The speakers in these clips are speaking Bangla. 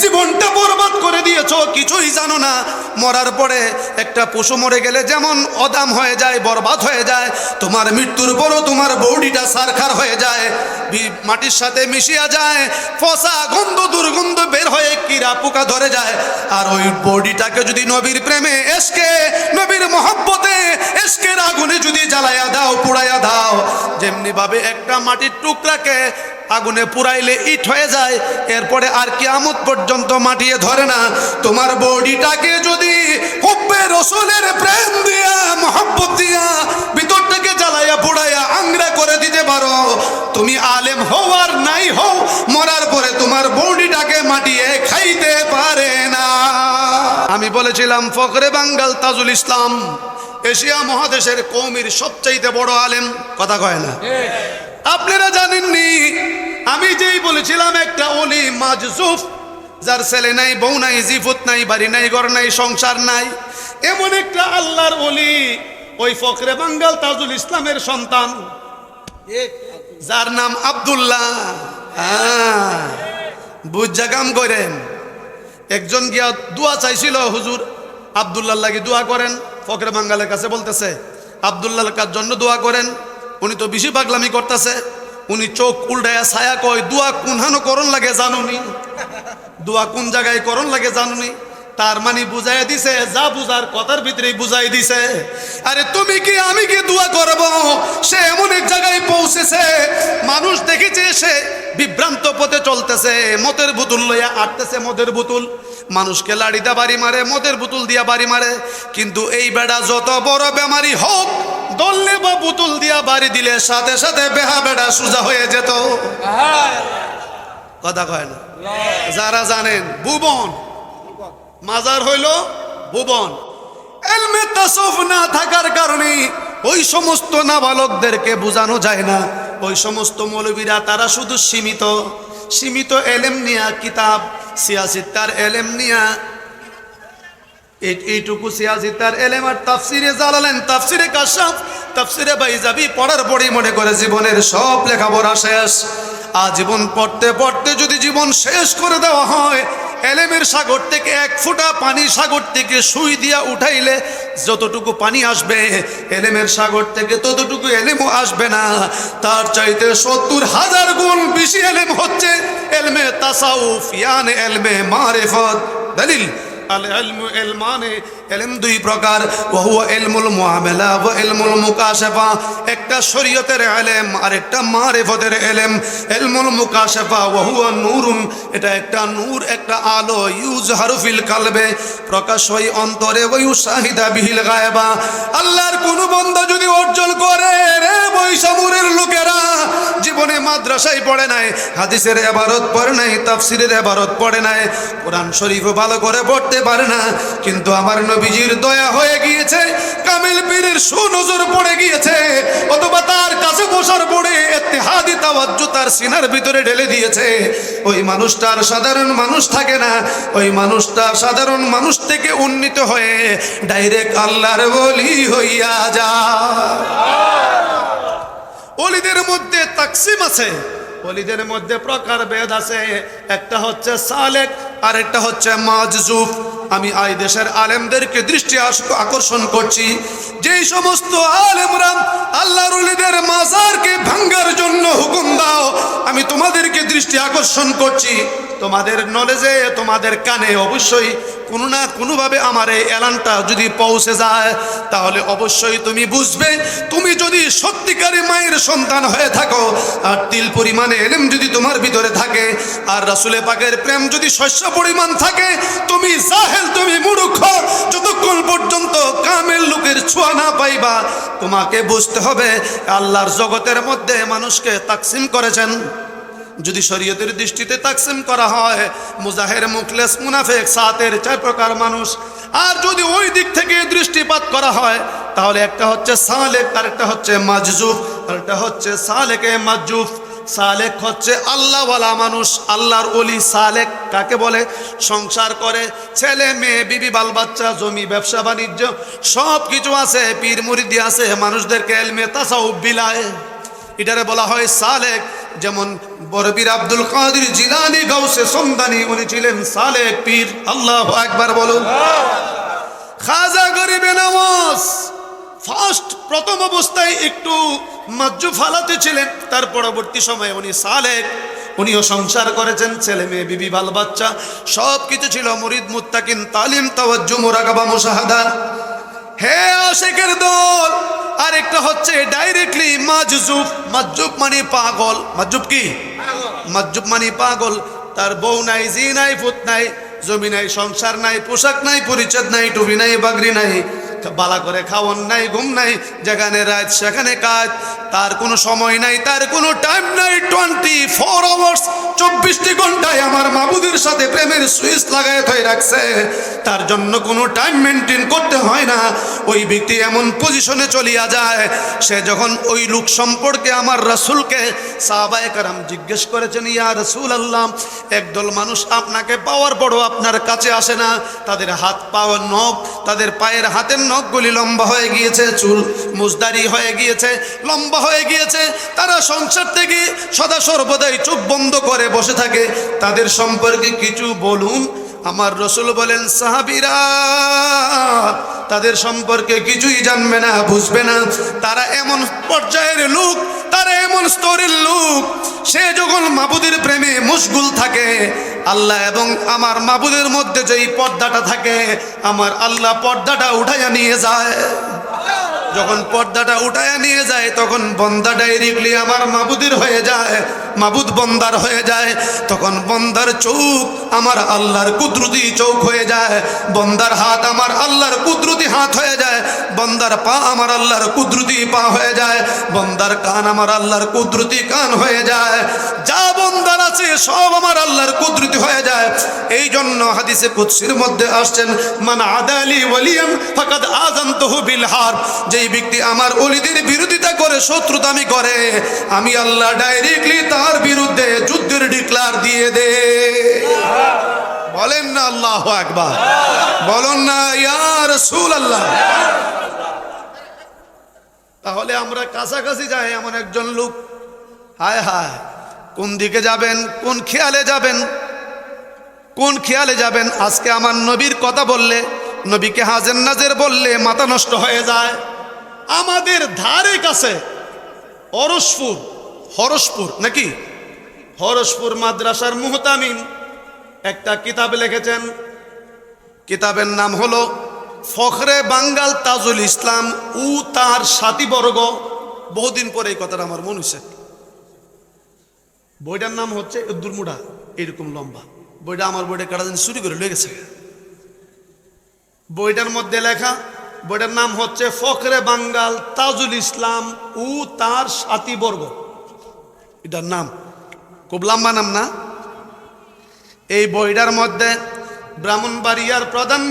জীবনটা বরবাদ করে দিয়েছো, কিছুই জানো না। মরার পরে একটা পশু মরে গেলে যেমন অদাম হয়ে যায়, বরবাদ হয়ে যায়, তোমার মৃত্যুর পরও তোমার বডিটা সারখার হয়ে যায়, মাটির সাথে মিশিয়া যায়, পচা গন্ধ দুর্গন্ধ বের হয়ে কীরা পোকা ধরে যায়। আর ওই বডিটাকে যদি নবীর প্রেমে এসকে, নবীর মহব্বতে এসকের আগুনে যদি জ্বালাইয়া দাও, পুড়াইয়া দাও, যেমনি ভাবে একটা মাটির টুকরাকে আগুনে পুরাইলে ইট হয়ে যায়, এরপরে আর কিয়ামত পর্যন্ত মাটিয়ে ধরে না, তোমার বডিটাকে যদি হুব্বে রসুলের প্রেম দিয়া, মহব্বত দিয়া ভিতরটাকে জ্বালাইয়া পুড়াইয়া আংরা করে দিতে পারো, তুমি আলেম হও আর নাই হও, মরার পরে তোমার বডিটাকে মাটিয়ে খাইতে পারে না। আমি বলেছিলাম ফখরে বাঙ্গাল তাজুল ইসলাম এশিয়া মহাদেশের কওমের সবচাইতে বড় আলেম, কথা কয় না? আপনারা জানেননি, আমি যেই বলেছিলাম একটা ওলি মাজজুফ, যার ছেলে নাই, বউ নাই, জিফুত নাই, বাড়ি নাই, ঘর নাই, সংসার নাই, এমন একটা আল্লাহর ওলি, ওই ফখরে বাঙ্গাল তাজুল ইসলামের সন্তান, যার নাম আব্দুল্লাহ। বুঝা কাম করেন। একজন গিয়া দোয়া চাইছিল, হুজুর আব্দুল্লাহ লাগি দোয়া করেন। ফখরে বাঙ্গালের কাছে বলতেছে আব্দুল্লাহর কার জন্য দোয়া করেন। উনি তো বেশি পাগলামি করতেছে, উনি চোখ উল্টায়া ছায়া কয়, দোয়া কোনহানো করণ লাগে জানুনি, দোয়া কোন জায়গায় করণ লাগে জানুনি। তার মানে বুঝাই দিছে, যা বুঝার কথার ভিতরে বুঝাই দিছে। আরে তুমি কি আমি কি দোয়া করব? সে এমন এক জায়গায় পৌঁছেছে, মানুষ দেখেছে সে বিভ্রান্ত পথে চলতেছে, মদের বোতল লইয়া আটতেছে, মদের বোতল, মানুষকে লাড়িদা বাড়ি মারে, মদের বোতল দিয়া বাড়ি মারে। কিন্তু এই বেড়া যত বড় বেমারি হোক, দললে বা বোতল দিয়া বাড়ি দিলে সাথে সাথে বেহা বেড়া সোজা হয়ে যেত, কথা কয় না? যারা জানেন, ভুবন মাজার হইল ভুবন। এলমে তাসাউফ না থাকার কারণে ওই সমস্ত নাবালকদেরকে বোঝানো যায় না। ওই সমস্ত মৌলবীরা তারা শুধু সীমিত এলেম নিয়া, কিতাব সিয়াসিত্তার এলেম নিয়া, এইটুকু সিয়াসিত্তার এলেম আর তাফসিরে জালালাইন, তাফসিরে কাশাফ, তাফসিরে বাইজাবি পড়ার পরেই মনে করে জীবনের সব লেখাপড়া শেষ। আজীবন পড়তে পড়তে যদি জীবন শেষ করে দেওয়া হয়, এলেমের সাগর থেকে এক ফোঁটা পানি, সাগর থেকে সুই দিয়া উঠাইলে যতটুকু পানি আসবে, এলেমের সাগর থেকে ততটুকু এলেমও আসবে না। তার চাইতে ৭০,০০০ গুণ বেশি এলেম হচ্ছে এলমে তাসাউফ, ইয়ানে এলমে মারিফত। দলিল আল ইলমু ইলমানে, এলম দুই প্রকার, ওয়া হুয়া ইলমুল মুআমালা ওয়া ইলমুল মুকাশাফা। একটা শরীয়তের ইলম আর একটা মারিফতের ইলম। ইলমুল মুকাশাফা ওয়া হুয়া নূরুন, এটা একটা নূর, একটা আলো, ইউজহারু ফিল কলবে, প্রকাশ হয় অন্তরে, ওয়া ইউশাহিদা বিহিল গায়বা। আল্লাহর কোন বান্দা যদি অর্জন করে, রে বৈশামুরের লোকেরা জীবনে মাদ্রাসায় পড়ে নাই, হাদিসের ইবারত পড়ে নাই, তাফসীরের ইবারত পড়ে নাই, কোরআন শরীফও ভালো করে পড়তে পারে না, কিন্তু আমার নবীজির দয়া হয়ে গিয়েছে, কামিল পীরের সুনজর পড়ে গিয়েছে, অথবা তার কাছে বসার পড়ে ইত্তেহাদি তাওয়াজ্জু তার সিনার ভিতরে ঢেলে দিয়েছে, ওই মানুষটার সাধারণ মানুষ থাকে না, ওই মানুষটা সাধারণ মানুষ থেকে উন্নীত হয়ে ডাইরেক্ট আল্লাহর ওলি হইয়া যায়। ওলিদের মধ্যে তাকসিম আছে, ওলিদের মধ্যে প্রকার ভেদ আছে। একটা হচ্ছে সালেক আর একটা হচ্ছে মাজজুব। আমি এই দেশের আলেমদেরকে দৃষ্টি আকর্ষণ করছি, যেই সমস্ত আলেমরা আল্লাহর ওলিদের মাজারকে ভাঙার জন্য হুকুম দাও, আমি তোমাদেরকে দৃষ্টি আকর্ষণ করছি। তোমাদের নলেজে, তোমাদের কানে অবশ্যই কোনো না কোনোভাবে আমার এই এলানটা যদি পৌঁছে যায়, তাহলে অবশ্যই তুমি বুঝবে, তুমি যদি সত্যিকারী মায়ের সন্তান হয়ে থাকো, আর তিল পরিমাণে এলেম যদি তোমার ভিতরে থাকে, আর রাসূলে পাকের প্রেম যদি শস্য পরিমাণ থাকে, তুমি জাহেল, তুমি মূর্খ, যতক্ষণ পর্যন্ত কামেল লোকের ছোঁয়া না পাইবা, তোমাকে বুঝতে হবে আল্লাহর জগতের মধ্যে মানুষকে তাকসিম করেছেন। যদি শরীয়তের দৃষ্টিতে তাকসিম করা হয়, মুজাহির, মুখলেস, মুনাফিক, সাতের 4 প্রকার মানুষ। আর যদি ওই দিক থেকে দৃষ্টিপাত করা হয়, তাহলে একটা হচ্ছে সালেক, আর একটা হচ্ছে মাজজুব, আর একটা হচ্ছে সালেকে মাজজুব। সালেক হচ্ছে আল্লাহওয়ালা মানুষ, আল্লাহর ওলি। সালেক কাকে বলে? সংসার করে, ছেলে মেয়ে, বিবি, বাল বাচ্চা, জমি, ব্যবসা বাণিজ্য সব কিছু আছে, পীর মুরিদি আছে, মানুষদেরকে ইলমে তাসাউফ বিলায়, এটারে বলা হয় সালেক। যেমন বরবীর আব্দুল কাদের জিলানী গাউসে সুমদানি উনি ছিলেন সালেক পীর। আল্লাহু আকবার বলুন। খাজা গরিবে নওয়াজ ফার্স্ট প্রথম অবস্থায় একটু মাজজু ফালাতে ছিলেন, তার পরবর্তী সময়ে উনি সালেক, উনিও সংসার করেছেন, ছেলে মেয়ে বিবি বাল বাচ্চা সব কিছু ছিল। মুরিদ মুত্তাকিন তালিম তাওয়াজ্জু মুরাকাবা মুশাহাদা। হে আশিকের দল, আর একটা হচ্ছে ডাইরেক্টলি মাজজুব। মাজজুব মানে পাগল। মাজজুব কি? মাজজুব মানে পাগল। তার বউ নাই, জি নাই, পুত নাই, জমি নাই, সংসার নাই, পোশাক নাই, পরিচ্ছদ নাই, টুপি নাই, বাগরি নাই, বালা করে খাওয়ান নাই, ঘুম নাই, যেখানে রাত সেখানে কাজ, তার কোনো সময় নাই, তার কোনো টাইম নাই। 24 আওয়ার্স 24টি ঘন্টায় আমার মাবুদের সাথে প্রেমের সুইচ লাগায় থই রাখছে, তার জন্য কোনো টাইম মেনটেন করতে হয় না। ওই ব্যক্তি এমন পজিশনে চলিয়া যায়, সে যখন ওই লোক সম্পর্কে আমার রাসূলকে সাহাবায়ে কেরাম জিজ্ঞেস করেছেন, ইয়া রাসূলুল্লাহ, একদল মানুষ আপনাকে পাওয়ার পরও আপনার কাছে আসে না, তাদের হাত পাওয়ার নখ, তাদের পায়ের হাতের নখগুলি লম্বা হয়ে গিয়েছে, চুল মুজদারি হয়ে গিয়েছে, লম্বা হয়ে গিয়েছে, তারা সংসার থেকে সদা সর্বদাই চোখ বন্ধ করে বসে থাকে, তাদের সম্পর্কে কিছু বলুন। আমার রাসূল বলেন, সাহাবীরা তাদের সম্পর্কে কিছুই জানবে না, বুঝবে না, তারা এমন পর্যায়ের লোক, তারা এমন স্তরের লোক, সে যখন মাবুদের প্রেমে মশগুল থাকে, আল্লাহ এবং আমার মাবুদের মধ্যে যেই পর্দাটা থাকে, আমার আল্লাহ পর্দাটা উঠাইয়া নিয়ে যায়। যখন পর্দাটা উঠাইয়া নিয়ে যায়, তখন বন্দা ডাইরেক্টলি আমার মাবুদের হয়ে যায়, মাবুদ বন্দার হয়ে যায়। তখন বন্দার চোখ আমার আল্লাহর কুদরতি চোখ হয়ে যায়, বন্দার হাত আমার আল্লাহর কুদরতি হাত হয়ে যায়, বন্দার পা আমার আল্লাহর কুদরতি পা হয়ে যায়, বন্দার কান আমার আল্লাহর কুদরতি কান হয়ে যায়, যা বন্দার আছে সব আমার আল্লাহর কুদরতি হয়ে যায়। এই জন্য হাদিসে কুদসির মধ্যে আসছেন, মান আদালি ওয়ালিয়ান ফাকাদ আযানতুহু বিল হারব, যেই ব্যক্তি আমার ওলিদের বিরোধিতা করে, শত্রুতামি করে, আমি আল্লাহ ডাইরেক্টলি তার বিরুদ্ধে যুদ্ধের ডিক্লার দিয়ে দে। বলেন না আল্লাহু আকবার, বলুন না ইয়া রাসূলুল্লাহ। তাহলে আমরা কাছাকাছি যাই এমন একজন লোক, হায় হায়, কোন দিকে যাবেন, কোন খেয়ালে যাবেন, কোন খেয়ালে যাবেন? আজকে আমার নবীর কথা বললে, নবীকে হাজের নাজের বললে মাথা নষ্ট হয়ে যায়। আমাদের ধারে কাছে হরসপুর নাকি, হরসপুর মাদ্রাসার মুহতামিম একটা কিতাব লিখেছেন, কিতাবের নাম হলো ফখরে বাঙ্গাল তাজুল ইসলাম ও তার সাথীবর্গ। বহুদিন পরে এই কথাটা আমার মনে হচ্ছে। বইটার নাম হচ্ছে দুর্মুড়া, এরকম লম্বা বইটা, আমার বইটা কাটা দিন চুরি করে লয়ে গেছে। বইটার মধ্যে লেখা, বইটার নাম হচ্ছে ফখরে বাঙ্গাল তাজুল ইসলাম ও তার সাথীবর্গ, এটার নাম খুব লম্বা নাম না? এই বইটার মধ্যে ব্রাহ্মণবাড়িয়ার প্রধান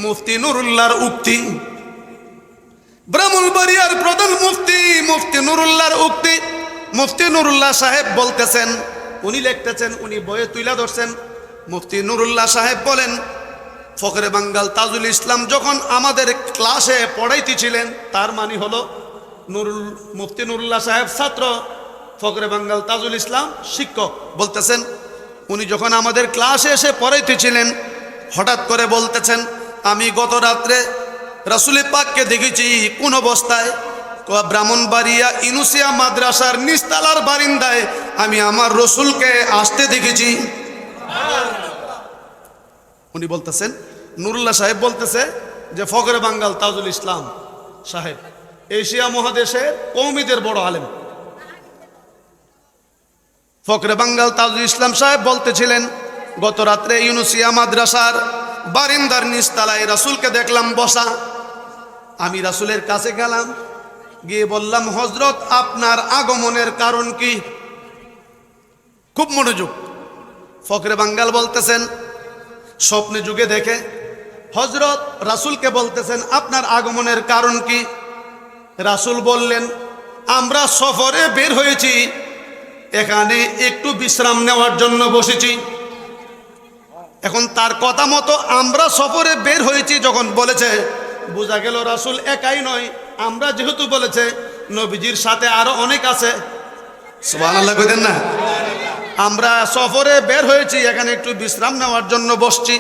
মুফতি নুরুল্লাহর উক্তি, ব্রাহ্মণবাড়িয়ার প্রধান মুফতি নুরুল্লাহর উক্তি, মুফতি নুরুল্লাহ সাহেব বলতেছেন, উনি লিখতেছেন, উনি বইয়ে তুলে ধরছেন। মুফতি নুরুল্লাহ সাহেব বলেন, ফখরে বাঙ্গাল তাজুল ইসলাম যখন আমাদের ক্লাসে পড়াইতেছিলেন, তার মানে হলো মুফতি নুরুল্লাহ সাহেব ছাত্র, ফখরে বাঙ্গাল তাজুল ইসলাম শিক্ষক। বলতেছেন, উনি যখন আমাদের ক্লাসে এসে পড়াইতেছিলেন, হঠাৎ করে বলতেছেন, আমি গত রাত্রে রাসূল পাককে দেখেছি কোন অবস্থায়, ব্রাহ্মণবাড়িয়া ইনুসিয়া মাদ্রাসার নিস্তালার বারিন্দায় আমি আমার রসুলকে আসতে দেখেছি। উনি বলতেছেন, নুরুল্লাহ সাহেব বলতেছে যে ফখরে বাঙ্গাল তাজুল ইসলাম সাহেব এশিয়া মহাদেশের কওমিদের বড় আলেম। ফখরে বাঙ্গাল তাজুল ইসলাম সাহেব বলতেছিলেন, গত রাত্রে ইউনুসিয়া মাদ্রাসার বারিন্দার নিচতলায় রাসূলকে দেখলাম বসা। আমি রাসূলের কাছে গেলাম, গিয়ে বললাম, হযরত আপনার আগমনের কারণ কি? খুব মনোযোগ। ফখরে বাঙ্গাল বলতেছেন, স্বপ্নে যুগে দেখে হযরত রাসূলকে বলতেছেন, আপনার আগমনের কারণ কি? রাসূল বললেন, আমরা সফরে বের হয়েছি, এখানে একটু বিশ্রাম নেওয়ার জন্য বসেছি। এখন তার কথা মতো আমরা সফরে বের হয়েছি যখন বলেছে, বোঝা গেল রাসূল একাই নয়, আমরা যেহেতু বলেছে নবীজির সাথে আরো অনেক আছে, সুবহানাল্লাহ কইতেন না? আমরা সফরে বের হয়েছি, এখানে একটু বিশ্রাম নেওয়ার জন্য বসছি।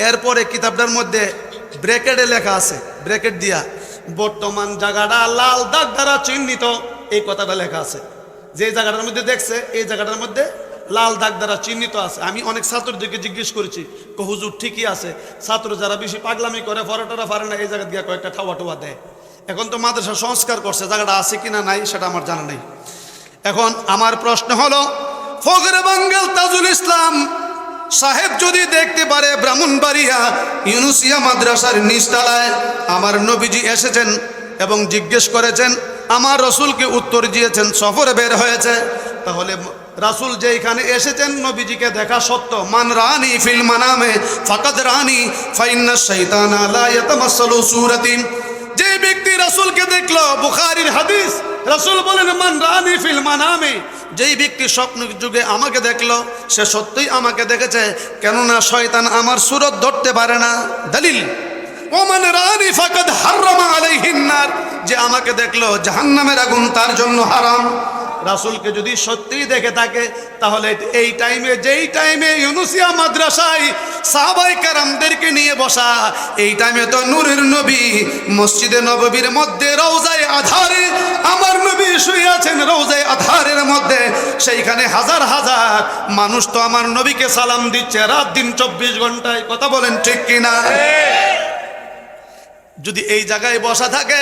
এরপরে কিতাবটার মধ্যে ব্র্যাকেটে লেখা আছে, ব্র্যাকেট দিয়া বর্তমান জায়গাটা লাল দাগ দ্বারা চিহ্নিত, এই কথাটা লেখা আছে। যে জায়গাটার মধ্যে দেখছে এই জায়গাটার মধ্যে লাল দাগ দ্বারা চিহ্নিত আছে। আমি অনেক ছাত্রদেরকে জিজ্ঞেস করেছি, হুজুর ঠিকই আছে। ছাত্র যারা বেশি পাগলামি করে, ফরাটারা পারে না, এই জায়গা দিয়ে কয়েকটা ঠাওয়া টোয়া দেয়। এখন তো মাদ্রাসা সংস্কার করছে, জায়গাটা আছে কিনা নাই সেটা আমার জানা নেই। এখন আমার প্রশ্ন হলো, ফখরে বাঙ্গাল তাজুল ইসলাম সাহেব যদি দেখতে পারে ব্রাহ্মণবাড়িয়া ইউনুসিয়া মাদ্রাসার নিচতলায় আমার নবীজি এসেছেন এবং জিজ্ঞেস করেছেন, আমার রসুলকে উত্তর দিয়েছেন, সফরে বের হয়েছে, তাহলে রাসূল যেখানে এসেছেন নবীজিকে দেখা সত্য, মান রানি ফিল মানামে ফাকাদ রানি ফাইন্না শাইতানা লা ইয়াতামাসসালু সূরাতিন, যে ব্যক্তি রাসূলকে দেখলো, বুখারীর হাদিস, রাসূল বলেন মান রানি ফিল মানামে, যেই ব্যক্তি স্বপ্ন যুগে আমাকে দেখলো সে সত্যই আমাকে দেখেছে, কেননা শয়তান আমার সুরত ধরতে পারে না। দলিল, ওমান রানি ফাকাদ হারামা আলাইহিন নার, যে আমাকে দেখলো জাহান্নামের আগুন তার জন্য হারাম। রাসূলকে যদি সত্যিই দেখে থাকে তাহলে এই টাইমে, যেই টাইমে ইউনুসিয়া মাদ্রাসায় সাহাবায়ে কেরামদেরকে নিয়ে বসা, এই টাইমে তো নূরের নবী মসজিদে নববীর মধ্যে রওজায়ে আজহারে আমার নবী শুয়ে আছেন, রওজায়ে আজহারের মধ্যে, সেইখানে হাজার হাজার মানুষ তো আমার নবীকে সালাম দিচ্ছে রাত দিন 24 ঘন্টায়। কথা বলেন ঠিক কিনা? যদি এই জায়গায় বসা থাকে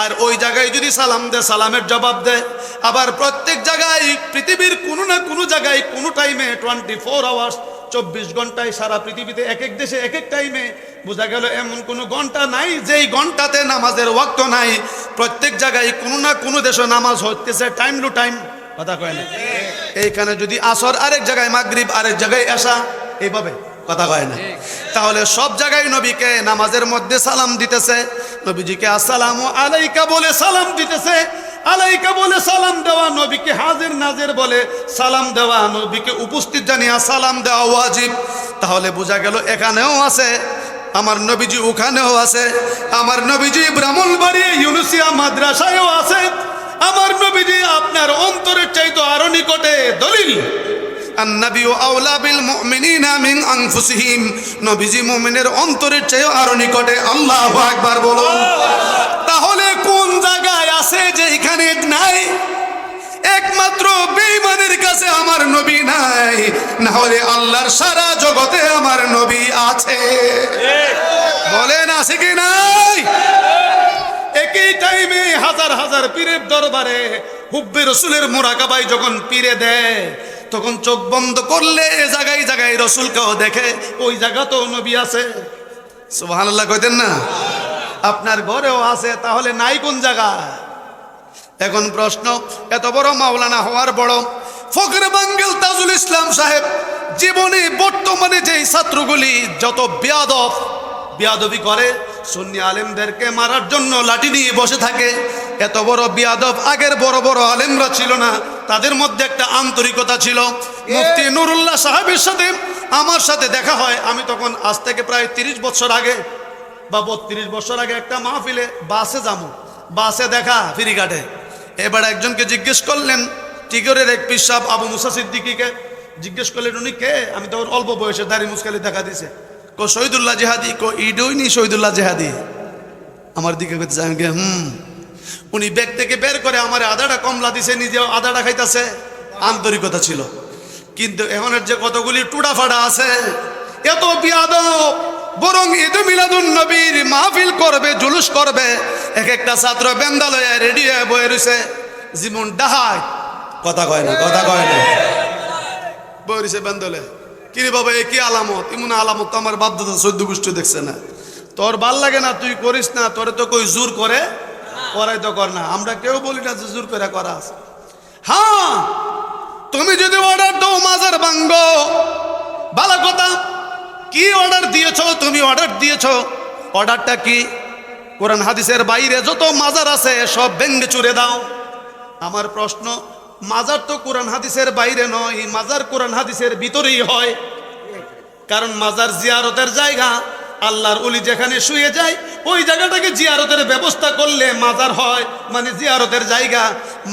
আর ওই জায়গায় যদি সালাম দেয়, সালামের জবাব দেয়, আবার প্রত্যেক জায়গায় পৃথিবীর কোনো না কোনো জায়গায় কোনো টাইমে 24 আওয়ার্স 24 ঘন্টায় সারা পৃথিবীতে এক এক দেশে এক এক টাইমে, বোঝা গেল এমন কোনো ঘন্টা নাই যেই ঘন্টাতে নামাজের ওয়াক্ত নাই। প্রত্যেক জায়গায় কোনো না কোনো দেশে নামাজ হতেছে টাইম টু টাইম। কথা কয় না? এইখানে যদি আসর আরেক জায়গায়, মাগরিব আরেক জায়গায় এশা, এইভাবে কথা কয় না? তাহলে সব জায়গায় নবীকে নামাজের মধ্যে সালাম দিতেছে, নবীজিকে আসসালামু আলাইকা বলে সালাম দিতেছে। আলাইকা বলে সালাম দেওয়া, নবীকে হাজির নাজির বলে সালাম দেওয়া, নবীকে উপস্থিত জানিয়ে সালাম দেওয়া ওয়াজিব। তাহলে বোঝা গেল এখানেও আছে আমার নবীজি, ওখানেও আছে আমার নবীজি, ব্রাহ্মণবাড়িয়া ইউনুসিয়া মাদ্রাসায়ও আছে আমার নবীজি, আপনার অন্তরের চাইতো আরো নিকটে। দলিল, আন-নবী আওলা বিল মুমিনিনা মিন আনফুসিহিম, নবীজি মুমিনের অন্তরের চেয়ে আরো নিকটে। আল্লাহু আকবার বলুন। তাহলে কোন জায়গায় আছে যে এখানে নাই? একমাত্র বেঈমানের কাছে আমার নবী নাই, না হলে আল্লাহর সারা জগতে আমার নবী আছে। বলেন আছে কি নাই? একই টাইমে হাজার হাজার পীরের দরবারে হুব্বে রসুলের মুরাকাবায় যখন পীরে দেয়, তখন চোখ বন্ধ করলে জায়গায় জায়গায় রসুলকেও দেখে, ওই জায়গাতেও নবী আছে। সুবহানাল্লাহ কইতেন না? আপনার ঘরেও আছে, তাহলে নাই কোন জায়গা? এখন প্রশ্ন, এত বড় মাওলানা হওয়ার বড় ফখরে বাঙ্গাল তাজুল ইসলাম সাহেব জীবনে বর্তমানে যেই ছাত্রগুলি যত বিয়াদবি করে, সুন্নি আলেমদেরকে মারার জন্য লাঠি নিয়ে বসে থাকে, এত বড় বিয়াদব আগের বড় বড় আলেমরা ছিল না। তাদের মধ্যে একটা আন্তরিকতা ছিল। মুফতি নুরুল্লাহ সাহেবের সাথে আমার সাথে দেখা হয়, আমি তখন আজ থেকে প্রায় 30 বছর আগে বা 32 বছর আগে একটা মাহফিলে বাসে যাবো, বাসে দেখা ফেরিঘাটে। এবার একজনকে জিজ্ঞেস করলেন, টিগরের এক পীর সাহেব আবু মুসা সিদ্দিকীকে জিজ্ঞেস করলেন, উনি কে? আমি তখন অল্প বয়সে দাড়ি মুসকালি দেখা দিছে। কো শহীদুল্লাহ জেহাদি। কো ইডইনি শহীদুল্লাহ জেহাদি। আমার দিকে আমি উনি ব্যাগ থেকে বের করে আমার আদাটা কমলা দিছে, নিজেও আদাটা খাইতেছে। আন্তরিকতা ছিল। কিন্তু এখনের যে কতগুলি টুডা ফাড়া আছে, এত বিয়াদব, বরং ঈদ মিলাদুন নবীর মাহফিল করবে, জুলুস করবে, এক একটা ছাত্র বেন্দালয়ে রেডি হয়ে বয়ে রয়েছে, জীবন ডাহাই। কথা কয় না? কথা কয় না? বয়ে রয়েছে বেন্দালে। কিরে বাবা, এ কি আলামত? এমন আলামত তো আমার বাপ দাদা 14 গোষ্ঠী দেখছে না। তোর ভাল লাগে না, তুই করিস না, তোরে তো কই জোর করে করাই তো কর না। আমরা কেউ বলি না যে জোর করে করা আছে। হ্যাঁ, তুমি যদি অর্ডার দাও মাজার ভাঙ্গো, ভালো কথা। কি অর্ডার দিয়েছ? তুমি অর্ডার দিয়েছ, অর্ডারটা কি? কোরআন হাদিসের বাইরে যত মাজার আছে সব ভেঙ্গে চুরে দাও। আমার প্রশ্ন, মাজার তো কোরআন হাদিসের বাইরে নয়, মাজার কোরআন হাদিসের ভিতরেই হয়। কারণ মাজার জিয়ারতের জায়গা, আল্লাহর ওলি যেখানে শুয়ে যায় ওই জায়গাটাকে জিয়ারতের ব্যবস্থা করলে মাজার হয়, মানে জিয়ারতের জায়গা।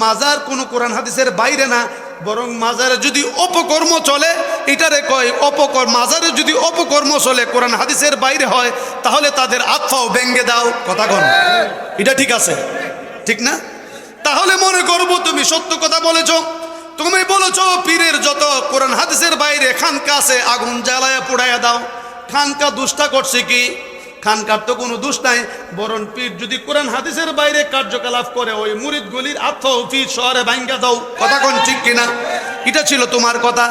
মাজার কোনো কোরআন হাদিসের বাইরে না, বরং মাজারে যদি অপকর্ম চলে এটারে কয় অপকর্ম। মাজারে যদি অপকর্ম চলে কোরআন হাদিসের বাইরে হয় তাহলে তাদের আত্মাও ভেঙ্গে দাও। কথা কন, এটা ঠিক আছে? ঠিক না? তাহলে মনে করবো তুমি সত্য কথা বলেছো। তুমি বলেছো পীরের যত কোরআন হাদিসের বাইরে খানকা আছে আগুন জ্বালায়া পোড়াইয়া দাও। খানকা দুষ্টা করছে কি? খানকার তো কোনো দোষ নাই, বরং পীর যদি কোরআন হাদিসের বাইরে কার্যকলাপ করে ওই মুরিদগুলির আত্মাও পীর শহরে ভাঙ্গা দাও। কথা কোন ঠিক কিনা? এটা ছিল তোমার কথা।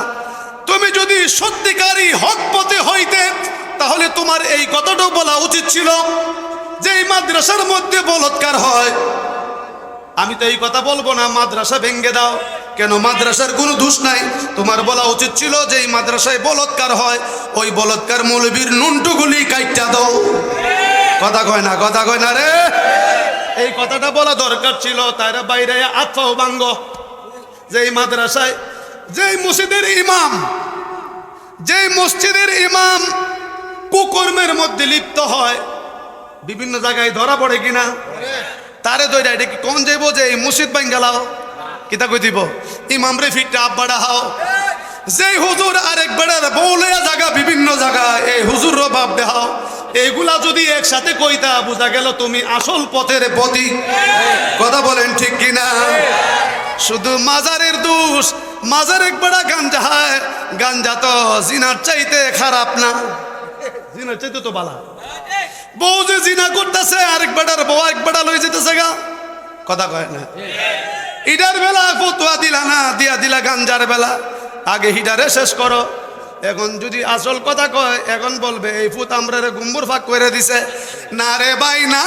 তুমি যদি সত্যিকারই হক পথে হইতে তাহলে তোমার এই কথাটাও বলা উচিত ছিল যে এই মাদ্রাসার মধ্যে বলৎকার হয়। আমি তো এই কথা বলবো না মাদ্রাসা ভেঙ্গে দাও, কেন মাদ্রাসার কোনো দোষ নাই। তোমার বলা উচিত ছিল যে এই মাদ্রাসায় বলৎকার হয়, ওই বলৎকার মৌলবীর নুনটুগুলি কাইটা দাও। কথা কয় না, কথা কয় না রে। এই কথাটা বলা দরকার ছিল। তারা বাইরে আত্মাও ভাঙ্গ। যেই মাদ্রাসায় যেই মসজিদের ইমাম, যেই মসজিদের ইমাম কুকর্মের মধ্যে লিপ্ত হয়, বিভিন্ন জায়গায় ধরা পড়ে কিনা, তারে দইরা এটা কি কোন যাইব যে এই মসজিদ বাইন গেলাও কিতা কই দিব ইমাম রে ফিটটা আব্বাডা হাও। যেই হুজুর আরেক বেড়ার বউলে জায়গা বিভিন্ন জায়গায় এই হুজুর র বাপ দেহাও। এইগুলা যদি একসাথে কইতা বোঝা গেল তুমি আসল পথের পথি। কথা বলেন ঠিক কিনা? শুধু মাজারের দোষ। মাজার এক বেড়া গাঞ্জা হয়, গাঞ্জা তো জিনার চাইতে খারাপ না, জিনার চাইতে তো বালা। বউ যে জিনা করতেছে আরেক বেটার বউ এক বেটা লই যেতেছে গা। কথা কয় না? ইডার বেলা ফতুয়া দিলা না, দিয়া দিলা গাঞ্জার বেলা। আগে হিডারে শেষ করো। এখন যদি আসল কথা কয় এখন বলবে এই ফুত আমরা গুম্বুর ফাঁক করে দিছে। না রে ভাই না,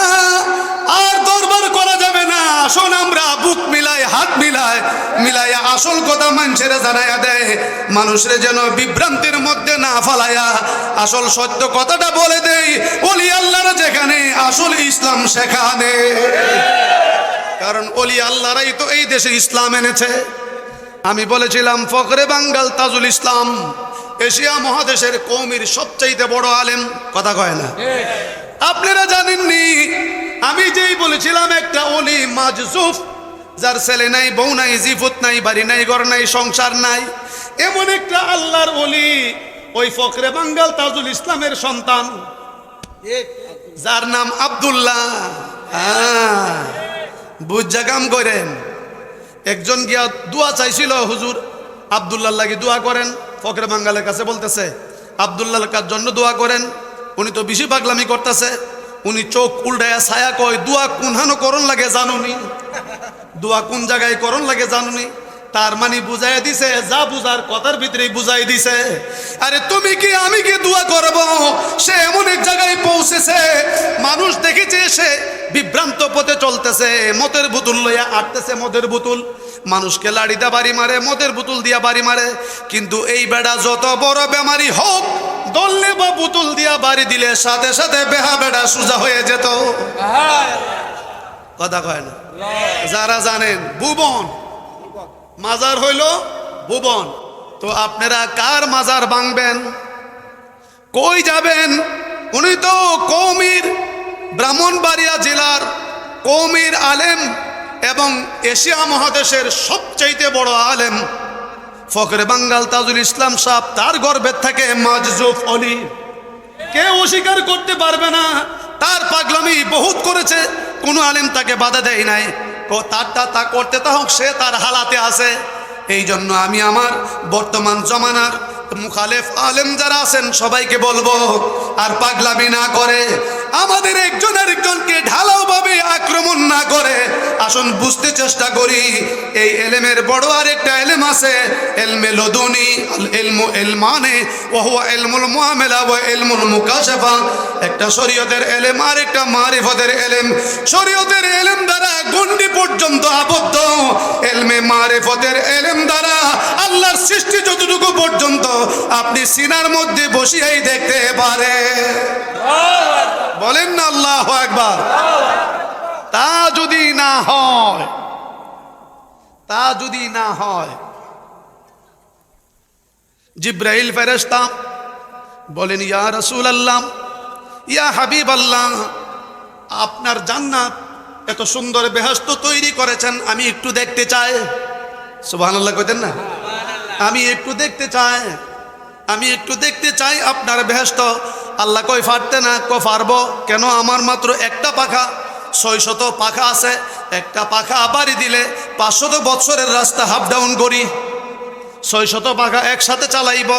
আর দরবার করা যাবে না। আসুন আমরা বুক মিলাই হাত মিলাইয়া আসল কথা মানুষের জানাইয়া দেয়, মানুষের যেন বিভ্রান্তির মধ্যে না ফালাইয়া আসল সত্য কথাটা বলে দেই। ওলি আল্লাহর যেখানে আসল ইসলাম সেখানে। কারণ ওলি আল্লাহরাই তো এই দেশে ইসলাম এনেছে। আমি বলেছিলাম ফখরে বাঙ্গাল তাজুল ইসলাম এশিয়া মহাদেশের কওমের সবচাইতে বড় আলেম। কথা কয় না? আপনারা জানেননি আমি যেই বলেছিলাম একটা ওলি মাজজুফ, যার ছেলে নাই, বউ নাই, জিফুত নাই, বাড়ি নাই, ঘর নাই, সংসার নাই, এমন একটা আল্লাহর ওলি ওই ফখরে বাঙ্গাল তাজুল ইসলামের সন্তান, যার নাম আব্দুল্লাহ। বুঝা কাম করেন। একজন গিয়া দোয়া চাইছিল, হুজুর আব্দুল্লাহ লাগি দোয়া করেন। ফখরে বাঙ্গালের কাছে বলতেছে আব্দুল্লাহর কার জন্য দোয়া করেন। উনি তো বেশি পাগলামি করতেছে। উনি চোখ উল্টায়া ছায়া কয় দোয়া কোনহানো করণ লাগে জানুনি, দোয়া কোন জায়গায় করণ লাগে জানুনি। তার মানে বুঝাই দিছে, যা বুঝার কথার ভিতরে বুঝাই দিছে। আরে তুমি কি আমি কি দোয়া করব? সে এমন এক জায়গায় পৌঁছেছে, মানুষ দেখেছে সে বিভ্রান্ত পথে চলতেছে, মদের বোতল লইয়া আটতেছে, মদের বোতল। মানুষকে লাড়িদা বাড়ি মারে, মদের বোতল দিয়া বাড়ি মারে। কিন্তু এই বেড়া যত বড় বেমারি হোক, দললে বা বোতল দিয়া বাড়ি দিলে সাথে সাথে বেহা বেড়া সোজা হয়ে যেত। কথা কয় না? যারা জানেন ভুবন মাজার হইল ভুবন। তো আপনারা কার মাজার ভাঙবেন? কই যাবেন? উনি তো কওমের ব্রাহ্মণবাড়িয়া জেলার কওমের আলেম এবং এশিয়া মহাদেশের সবচাইতে বড় আলেম ফখরে বাঙ্গাল তাজুল ইসলাম সাহেব। তার গর্ভের থাকে মাজজুফ অলি। কেউ অস্বীকার করতে পারবে না। তার পাগলামি বহুত করেছে, কোনো আলেম তাকে বাধা দেয় নাই। তারটা তা করতে তা হোক, সে তার হালাতে আছে। এই জন্য আমি আমার বর্তমান জমানার মুখালেফ আলেম যারা আছেন সবাইকে বলবো আর পাগলামি না করে, আমাদের একজন আরেকজনকে ঢালাও ভাবে আক্রমণ না করে আসুন বুঝতে চেষ্টা করি। এই এলেমের বড় আরেকটা এলেম আছে, এলমে লদুনি, আল ইলমু ইলমানে ওয়া হুয়া ইলমুল মুআমালা ওয়া ইলমুল মুকাশাফা। একটা শরীয়তের এলেম আর একটা মারিফতের এলেম। শরীয়তের এলেম দ্বারা গণ্ডি পর্যন্ত আবদ্ধ, এলমে মারিফতের এলেম দ্বারা আল্লাহর সৃষ্টি যতটুকু পর্যন্ত আপনি সিনার মধ্যে বসিয়েই দেখতে পারে। বলেন না আল্লাহু আকবার। তা যদি না হয়, তা যদি না হয়, জিব্রাইল ফেরেশতা বলেন ইয়া রাসূলুল্লাহ, ইয়া হাবিব আল্লাহ, আপনার জান্নাত এত সুন্দর বেহেশত তৈরি করেছেন, আমি একটু দেখতে চাই। সুবহানাল্লাহ কইতেন না? আমি একটু দেখতে চাই, আমি একটু দেখতে চাই আপনার বেহেশত। আল্লাহ কই পারতে না? পারবো। কেন? আমার মাত্র একটা পাখা, 600 পাখা আছে, একটা পাখা বাড়ি দিলে 500 বছরের রাস্তা হাফ ডাউন করি। 600 পাখা একসাথে চালাইব,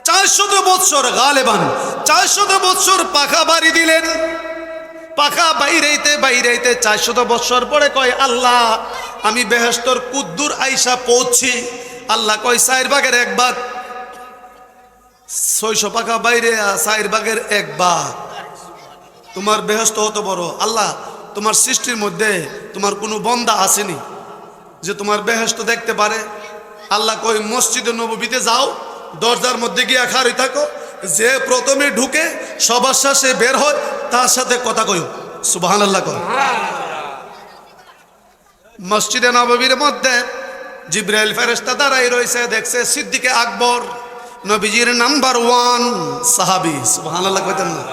400 বছর গালেবান 400 বছর পাখা বাড়ি দিলেন। পাখা বাইরেইতে বাইরেইতে 400 বছর পরে কয় আল্লাহ আমি বেহেশতর কুদ্দুর আইসা পৌঁছি। আল্লাহ কয় 4 ভাগের 1 ভাগ। 600 পাখা বাইরে 4 ভাগের 1 ভাগ। তোমার বেহেশত হতো বড়। আল্লাহ তোমার সৃষ্টির মধ্যে তোমার কোনো বন্দা আসেনি যে তোমার বেহেশত দেখতে পারে? আল্লাহ কই মসজিদে নববীতে যাও, দরজার মধ্যে গিয়ে খাড়ি থাকো, যে প্রথমে ঢুকে সবার শেষে বের হয় তার সাথে কথা কইও। সুবহানাল্লাহ কয়। মসজিদে নববীর মধ্যে জিবরাইল ফেরেশতা দাঁড়াই রয়েছে, দেখছে সিদ্দিকে আকবর নবীজির নাম্বার 1 সাহাবী। সুবহানাল্লাহ কইতেন না?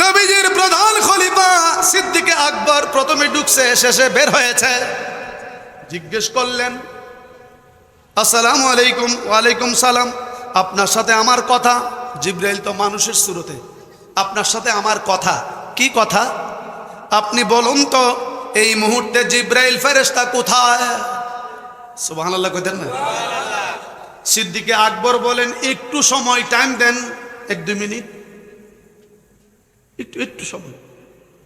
নবীজির প্রধান খলিফা সিদ্দিকে আকবর প্রথমে ঢুকছে, শেষে বের হয়েছে। জিজ্ঞেস করলেন আসসালামু আলাইকুম। ওয়ালাইকুম সালাম। আপনার সাথে আমার কথা। জিবরাইল তো মানুষের সুরতে। আপনার সাথে আমার কথা। কি কথা? আপনি বলুন তো এই মুহূর্তে জিবরাইল ফেরেশতা কোথায়? সুবহানাল্লাহ কইতেন না? সিদ্দিকে আকবর বলেন একটু সময় টাইম দেন, 1-2 মিনিট,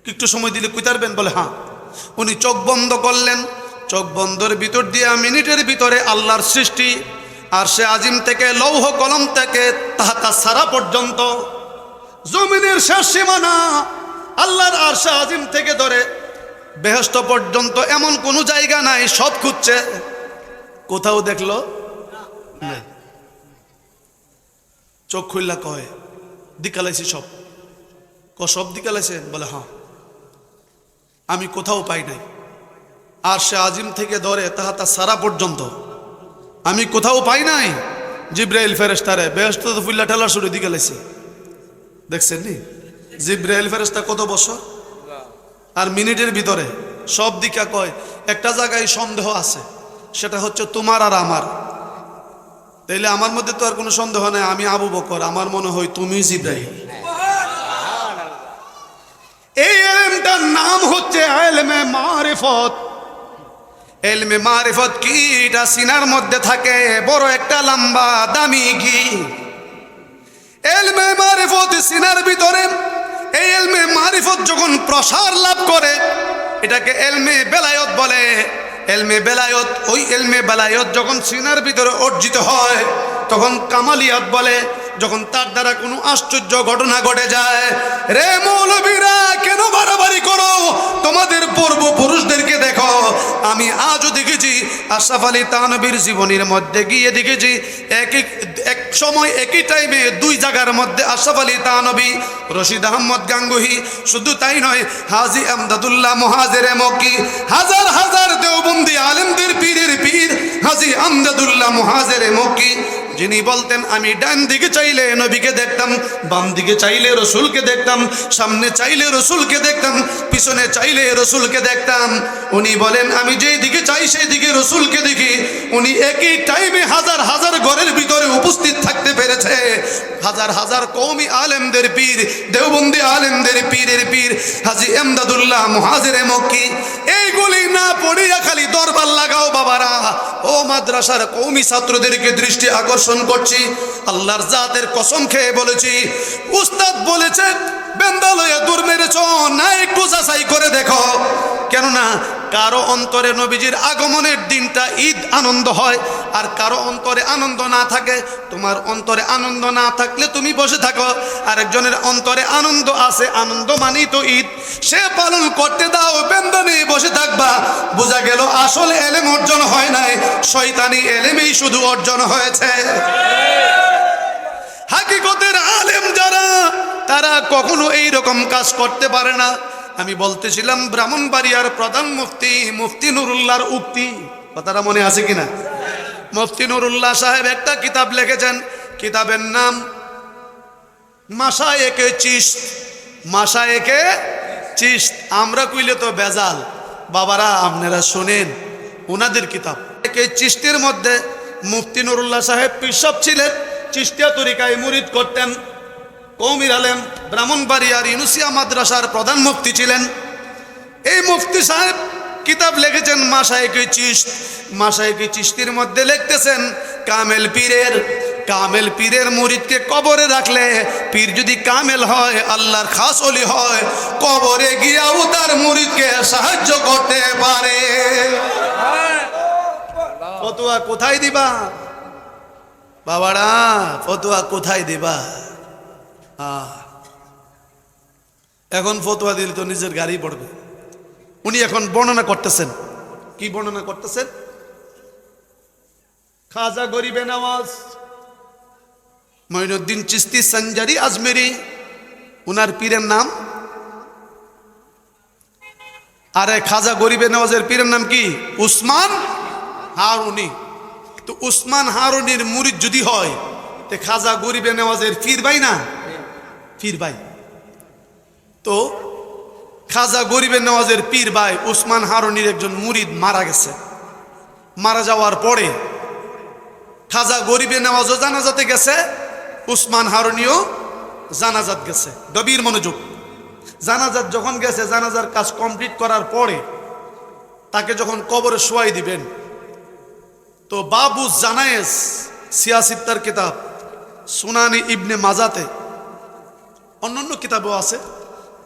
একটু সময় দিলে কইতারবেন? বলে হ্যাঁ। উনি চোখ বন্ধ করলেন, চোখ বন্ধের ভিতর দিয়া মিনিটের ভিতরে আল্লাহর সৃষ্টি আরশে আজিম থেকে লৌহ কলম থেকে তাহাতা সারা পর্যন্ত জমিনের শেষ সীমানা আল্লাহর আরশে আজিম থেকে ধরে বেহেশত পর্যন্ত এমন কোনো জায়গা নাই, সব খুঁজছে, কোথাও দেখলো না। চোখ খুললা কয় দিকালাইছি সব। সব দিকালাইছে? বলে হ্যাঁ। আমি কোথাও পাই নাই, আরশে আজিম থেকে ধরে তাহাতা সারা পর্যন্ত আমি কোথাও পাই নাই। জিবরাইল ফেরেশতারে বেহেশত তো ফুল্লা ঠেলার শুরু দিকালাইছে। দেখছেন নি জিবরাইল ফেরেশতা কত বছর আর মিনিটের ভিতরে সব দিকা কয়। একটা জায়গায় সন্দেহ আছে, সেটা হচ্ছে তোমার আর আমার। তাইলে আমার মধ্যে তো আর কোনো সন্দেহ নাই, আমি আবু বকর, আমার মনে হয় তুমি জিবরাইল। এই ইলমটার নাম হচ্ছে ইলমে মারিফত। ইলমে মারিফত কি? এটা সিনার মধ্যে থাকে, বড় একটা লম্বা দামি কি। ইলমে মারিফত সিনার ভিতরে। এই ইলমে মারিফত যখন প্রসার লাভ করে এটাকে ইলমে বেলায়েত বলে। ইলমে বেলায়েত, ওই ইলমে বেলায়েত যখন সিনার ভিতরে অর্জিত হয় তখন কামালিয়াত বলে। যখন তার দ্বারা কোনো আশ্চর্য ঘটনা ঘটে যায়, রে মৌলবীরা কেন বাড়াবাড়ি করো? তোমাদের পূর্বপুরুষদেরকে দেখো। আমি আজও দেখেছি আশরাফ আলী থানভীর জীবনীর মধ্যে গিয়ে দেখেছি এক সময় একই টাইমে 2 জায়গার মধ্যে আশরাফ আলী থানভী, রশিদ আহমদ গাঙ্গুহি, শুধু তাই নয় হাজী আমদাদুল্লাহ মুহাজিরে মক্কি, হাজার হাজার দেওবন্দি আলেমদের পীরের পীর হাজী আমদাদুল্লাহ মুহাজিরে মক্কি, যিনি বলতেন আমি ডান দিকে চাইলে নবীকে দেখতাম, বাম দিকে চাইলে রসুলকে দেখতাম, সামনে চাইলে রসুলকে দেখতাম, পিছনে চাইলে রসুলকে দেখতাম। উনি বলেন আমি যেই দিকে চাই সেই দিকে রসুলকে দেখি। উনি একই টাইমে হাজার হাজার ঘরের ভিতরে উপস্থিত থাকতে পেরেছে। হাজার হাজার কওমি আলেমদের পীর, দেওবন্দি আলেমদের পীরের পীর হাজী আমদাদুল্লাহ মুহাজিরে মক্কি। এইগুলি না পড়িয়া খালি দরবার লাগাও বাবারা। ও মাদ্রাসার কওমি ছাত্রদেরকে দৃষ্টি আকর্ষণ করছি, আল্লাহর জাতের কসম খেয়ে বলেছি, উস্তাদ বলেছে বেন্দালয়ে দূর মেরেছ না, একটু যাচাই করে দেখো। কেননা কারো অন্তরে নবীজির আগমনের দিনটা ঈদ আনন্দ হয়, আর কারো অন্তরে আনন্দ না থাকে। তোমার অন্তরে আনন্দ না থাকলে তুমি বসে থাকো, আরেকজনের অন্তরে আনন্দ আছে, আনন্দ মানেই তো ঈদ, সে পালন করতে দাও, বেন্দা নিয়ে বসে থাকবা। বোঝা গেল আসলে এলেম অর্জন হয় নাই, শয়তানি এলেমেই শুধু অর্জন হয়েছে। হাকিকতের আলেম যারা, তারা কখনো এই রকম কাজ করতে পারে না। আমি বলতেছিলাম ব্রাহ্মণবাড়িয়ার প্রধান মুফতি নুরুল্লাহর উক্তি, কথাটা মনে আছে কিনা? মুফতি নুরুল্লাহ সাহেব একটা কিতাব লিখেছেন, কিতাবের নাম মাশায়েখে চিশত, মাশায়েখে চিশত। আমরা কইলে তো বেজাল। বাবারা আপনারা শোনেন ওনাদের কিতাব। চিশতির মধ্যে মুফতি নুরুল্লাহ সাহেব পীর সাহেব ছিলেন, চিশতিয়া তরিকায় মুরিদ করতেন। কওমির আলেম ব্রাহ্মণবাড়িয়ার ইউনুসিয়া মাদ্রাসার প্রধান মুফতি ছিলেন। এই মুফতি সাহেব কিতাব লিখেছেন মাশায়েখে চিশত। মাশায়েখে চিশতির মধ্যে লিখতেছেন কামেল পীরের মুরিদকে কবরে রাখলে, পীর যদি কামেল হয়, আল্লাহর খাস ওলি হয়, কবরে গিয়াও তার মুরিদকে সাহায্য করতে পারে। ফতোয়া কোথায় দিবা বাবারা? ফতোয়া কোথায় দিবা? এখন ফতোয়া দিলে তো নিজের গাড়ি পড়বে। উনি এখন বর্ণনা করতেছেন, কি বর্ণনা করতেছেন? খাজা গরিবে নওয়াজ মঈনুদ্দিন চিশতি সঞ্জারি আজমেরি, উনার পীরের নাম। আরে খাজা গরিবে নওয়াজের পীরের নাম কি? উসমান হারুনি। তো উসমান হারুনির মুরিদ যদি হয়, তো খাজা গরিবে নওয়াজের পীর ভাই না? পীর ভাই। তো খাজা গরিবে নওয়াজের পীর ভাই উসমান হারুনির একজন মুরিদ মারা গেছে। মারা যাওয়ার পরে খাজা গরিবে নওয়াজও জানাজাতে গেছে, উসমান হারুনিও জানাজাত গেছে। গভীর মনোযোগ। জানাজাত যখন গেছে, জানাজার কাজ কমপ্লিট করার পরে তাকে যখন কবরে শোয়াই দিবেন, তো বাবু জানায়েজ সিয়াসিত্তার কিতাব, সুনানি ইবনে মাজাতে, অন্যান্য কিতাবও আছে,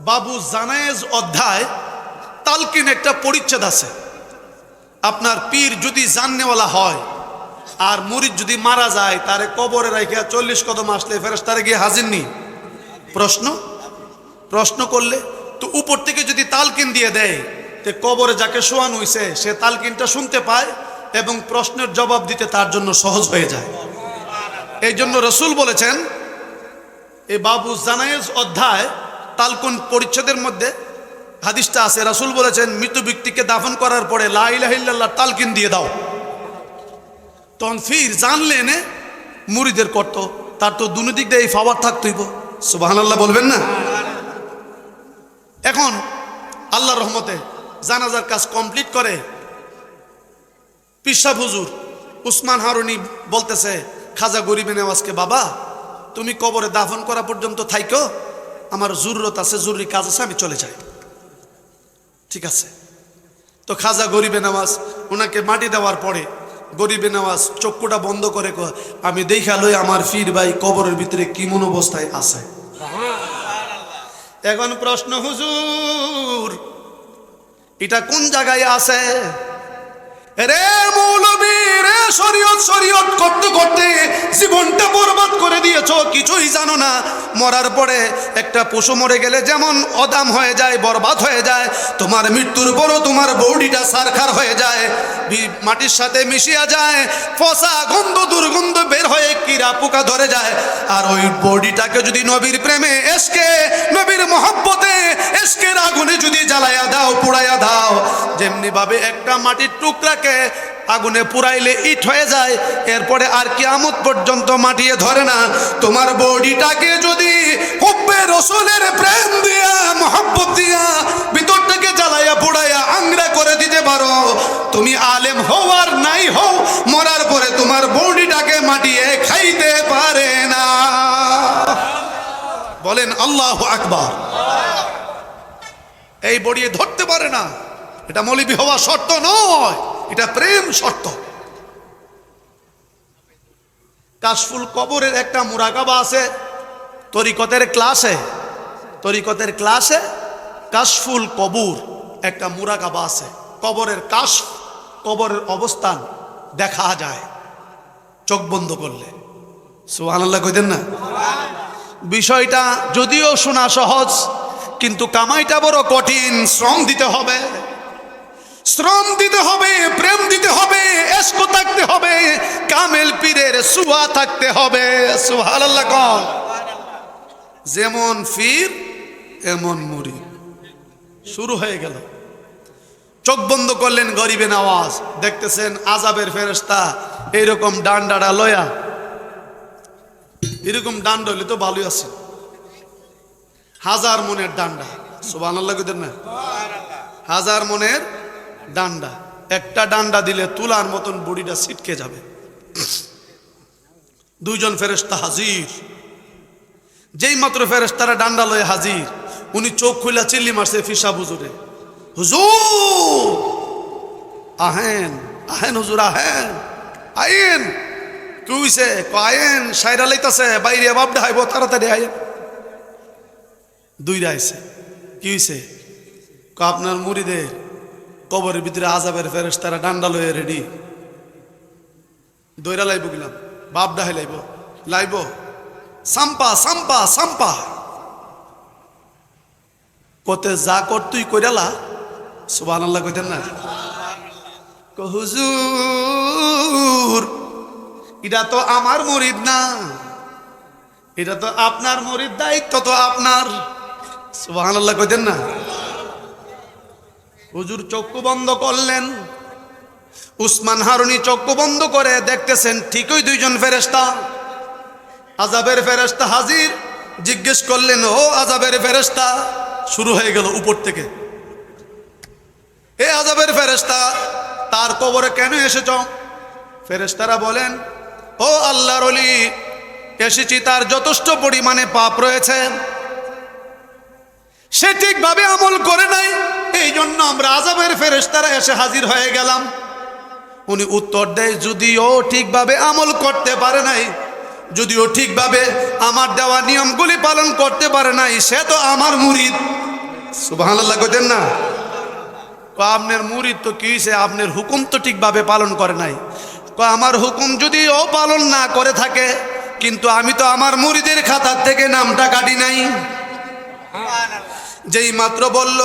বাবু জানায়েজ অধ্যায় তালকিন একটা পরিচ্ছেদ আছে। আপনার পীর যদি জাননেওয়ালা হয় আর মুরিদ যদি মারা যায়, তারে কবরে রাখিয়া 40 কদম আসলে ফেরেশতারা গিয়ে হাজির নি? প্রশ্ন করলে তো উপর থেকে যদি তালকিন দিয়ে দেয়, তে কবরে যাকে শোয়ানো হইছে সে তালকিনটা শুনতে পায় এবং প্রশ্নের জবাব দিতে তার জন্য সহজ হয়ে যায়। এই জন্য রসুল বলেছেন, এই বাবু জানায়েজ অধ্যায় তালকুন পরিচ্ছেদের মধ্যে হাদিসটা আছে, রসুল বলেছেন মৃত ব্যক্তিকে দাফন করার পরে লা ইলাহা ইল্লাল্লাহ তালকিন দিয়ে দাও। তখন ফির জানলে এনে মুরিদের করত, তার তো দুনো দিক দিয়ে এই পাওয়ার থাকতইব। সুবহানাল্লাহ বলবেন না? এখন আল্লাহর রহমতে জানাজার কাজ কমপ্লিট করে পীর সাহেব হুজুর উসমান হারুনি বলতেছে খাজা গরিবে নওয়াজকে, বাবা তুমি কবরে দাফন করা পর্যন্ত থাইকো, আমার জরুরত আছে, জরুরি কাজ আছে, আমি চলে যাই। ঠিক আছে। তো খাজা গরিবে নওয়াজ ওনাকে মাটি দেওয়ার পরে গরিবে নওয়াজ চক্ষুটা বন্ধ করে আমি দেখা লই আমার পীর ভাই কবরের ভিতরে কি মন অবস্থায় আছে। এখন প্রশ্ন, হুজুর এটা কোন জায়গায় আছে? রে মৌলবী রে, শরীয়ত করতে করতে জীবনটা বরবাদ করে দিয়েছো, কিছুই জানো না। মরার পরে একটা পশু মরে গেলে যেমন অদাম হয়ে যায়, বরবাদ হয়ে যায়, তোমার মৃত্যুর পরও তোমার বডিটা সারখার হয়ে যায়, মাটির সাথে মিশিয়া যায়, পচা গন্ধ দুর্গন্ধ বের হয়ে কীড়া পোকা ধরে যায়। আর ওই বডিটাকে যদি নবীর প্রেমে এসকে, নবীর মহব্বতে এসকের আগুনে যদি জ্বালাইয়া দাও, পুড়াইয়া দাও, যেমনি ভাবে একটা মাটির টুকরাকে আগুনে পুরাইলে ইট হয়ে যায়, এরপরে আর কিয়ামত পর্যন্ত মাটিয়ে ধরে না, তোমার বডিটাকে যদি হুব্বে রসুলের প্রেম দিয়া, মহব্বত দিয়া ভিতরটাকে জ্বালাইয়া পুড়াইয়া আংরা করে দিতে পারো, তুমি আলেম হও আর নাই হও, মরার পরে তোমার বডিটাকে মাটিয়ে খাইতে পারে না। বলেন আল্লাহু আকবার। এই বডি ধরতে পারে না, এটা মৌলবী হওয়া শর্ত নয়, এটা প্রেম শর্ত। কাশফুল কবরের একটা মুরাকাবা আছে তরিকতের ক্লাসে কাশফুল কবর একটা মুরাকাবা আছে। কবরের কাশফ, কবরের অবস্থান দেখা যায় চোখ বন্ধ করলে। সুবহানাল্লাহ কইতেন না? বিষয়টা যদিও শোনা সহজ, কিন্তু কামাইটা বড় কঠিন। শ্রম দিতে হবে, প্রেম দিতে হবে, ইশক থাকতে হবে, কামেল পীরের সুয়া থাকতে হবে। সুবহানাল্লাহ কোন? যেমন পীর এমন মুরিদ। শুরু হয়ে গেল। চোখ বন্ধ করলেন গরিবে নওয়াজ, দেখতেছেন আযাবের ফেরেশতা এইরকম ডান্ডাটা লয়া, এরকম ডান্ড হইলে তো ভালোই আছে, হাজার মনের ডান্ডা, সুবহানাল্লাহ কইতেন না? হাজার মনের ডান্ডা, একটা ডান্ডা দিলে তুলার মতন বডিটা ছিটকে যাবে। দুইজন ফেরেশতা হাজির। যেই মাত্র ফেরেশতারা ডান্ডা লয়ে হাজির, উনি চোখ খুলে চিল্লি মারছে ফিসা হুজুরে, হুজুর আহেন আহেন, হুজুর আহেন, আইন। কি হইছে? আয়েন, সাইরা লাইতাছে, বাইরে বাপ ডাইব, তাড়াতাড়ি আয়েন। দুইরা আইছে। কি হইছে? আপনার মুরিদের কবরের ভিতরে আযাবের ফেরেশতারা ডান্ডা লয়ে রেডি, দইরা লাইব গেলাম, বাপ ডাহে লাইব, লাইব সাম্পা সাম্পা সাম্পা কতে যা কর তুই কইরালা, সুবহানাল্লাহ কইতেন না? হুজুর এটা তো আমার মুরিদ না, এটা তো আপনার মুরিদ, দায়িত্ব তো আপনার, সুবহানাল্লাহ কইতেন না? হুজুর চক্ষু বন্ধ করলেন। উসমান হারুনি চক্ষু বন্ধ করে দেখতেছেন ঠিকই দুইজন ফেরেশতা, আযাবের ফেরেশতা হাজির। জিজ্ঞেস করলেন, ও আযাবের ফেরেশতা। শুরু হয়ে গেল উপর থেকে, হে আযাবের ফেরেশতা, তার কবরে কেন এসেছ? ফেরেশতারা বলেন, ও আল্লাহর ওলি, এসেছি তার যথেষ্ট পরিমাণে পাপ রয়েছে, সে ঠিকভাবে আমল করে নাই, এই জন্য আমরা আযাবের ফেরেশতারা এসে হাজির হয়ে গেলাম। উনি উত্তর দেয়, যদিও ঠিকভাবে আমল করতে পারে নাই, যদিও ঠিকভাবে আমার দেওয়া নিয়মগুলি পালন করতে পারে নাই, সে তো আমার মুরিদ। সুবহানাল্লাহ কইতেন না? আপনার মুরিদ তো কি হইছে? আপনার হুকুম তো ঠিকভাবে পালন করে নাই। আমার হুকুম যদি ও পালন না করে থাকে, কিন্তু আমি তো আমার মুরিদের খাতার থেকে নামটা কাটি নাই। যেই মাত্র বলল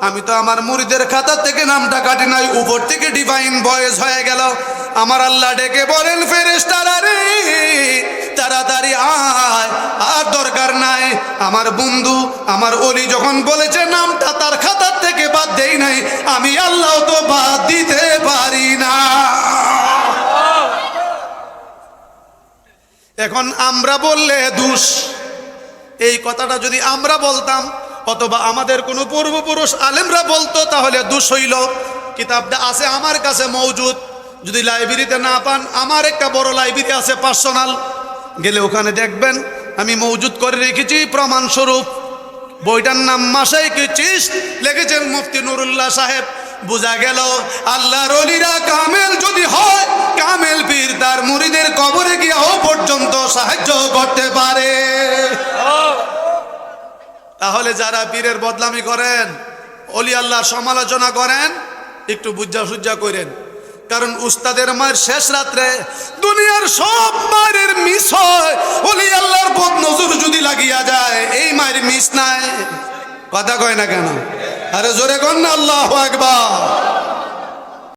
আমি তো আমার মুরিদের খাতা থেকে নামটা কাটি নাই, উপর থেকে ডিভাইন ভয়েস হয়ে গেল। আমার আল্লাহ ডেকে বলেন, ফেরেশতারা রে, তাড়াতাড়ি আয়, আর দরকার নাই। আমার বন্ধু, আমার ওলি যখন বলেছে নামটা তার খাতার থেকে বাদ দেই নাই, আমি আল্লাহ তো বাদ দিতে পারি না। এখন আমরা বললে দোষ, এই কথাটা যদি আমরা বলতাম অথবা আমাদের কোনো পূর্বপুরুষ আলেমরা বলতো, তাহলে দোষ হইল। কিতাবটা আছে আমার কাছে মওজুদ, যদি লাইব্রেরিতে না পান, আমার একটা বড় লাইব্রেরি আছে পার্সোনাল, গেলে ওখানে দেখবেন আমি মওজুদ করে রেখেছি প্রমাণস্বরূপ। বইটার নাম মাশায়েখ চিশত, লিখেছেন মুফতি নুরুল্লাহ সাহেব। বোঝা গেল আল্লাহর ওলিরা কামেল যদি হয়, কামেল পীর তার মুরিদের কবরে গিয়েও পর্যন্ত সাহায্য করতে পারে। তাহলে যারা পীরের বদনামি করেন, ওলি আল্লাহর সমালোচনা করেন, একটু বুঝা সুজ্জা করেন, কারণ উস্তাদের মায়ের শেষ রাত্রে দুনিয়ার সব মায়ের মিস হয়, ওলি আল্লাহর বদনজর যদি লাগিয়া যায়, এই মায়ের মিস নাই। কথা কয় না কেন? আরে জোরে কর না, আল্লাহু আকবার।